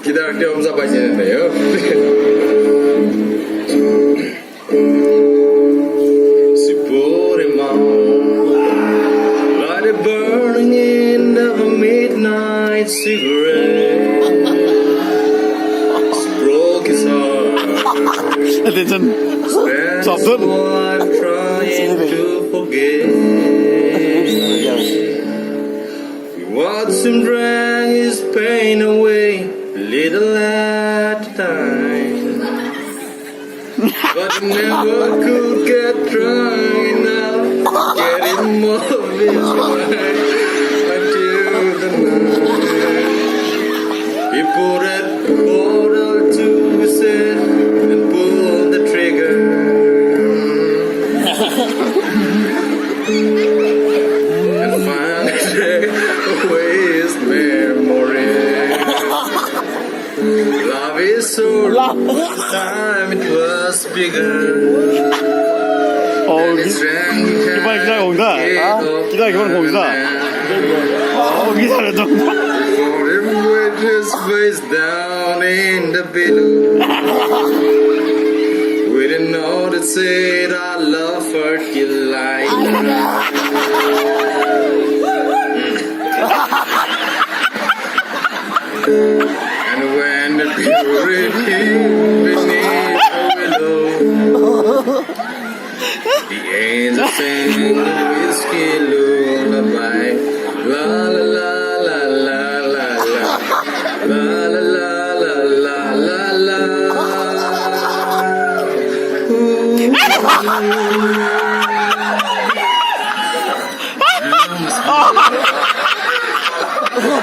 기다릴 데 없어 빠지는데요. Light a burning end of a midnight cigarette. Broke his heart. Attention. Spent Stop his it. life trying to forget. We watched him drag his pain away, little at a time. But he never could get drunk enough to get him off his mind until the night. He put that bottle to his head and pulled the trigger. And finally take away his memory. Love is so long, time it was bigger. 기다려 공사. 기다려 기다려 공사. 기다려 좀. For him with his face down in the below. We didn't know that said our love hurt you like. And when the purity beneath the willow, the angel sang the whiskey lullaby. La la la la la la la la la la la la la. Ooh.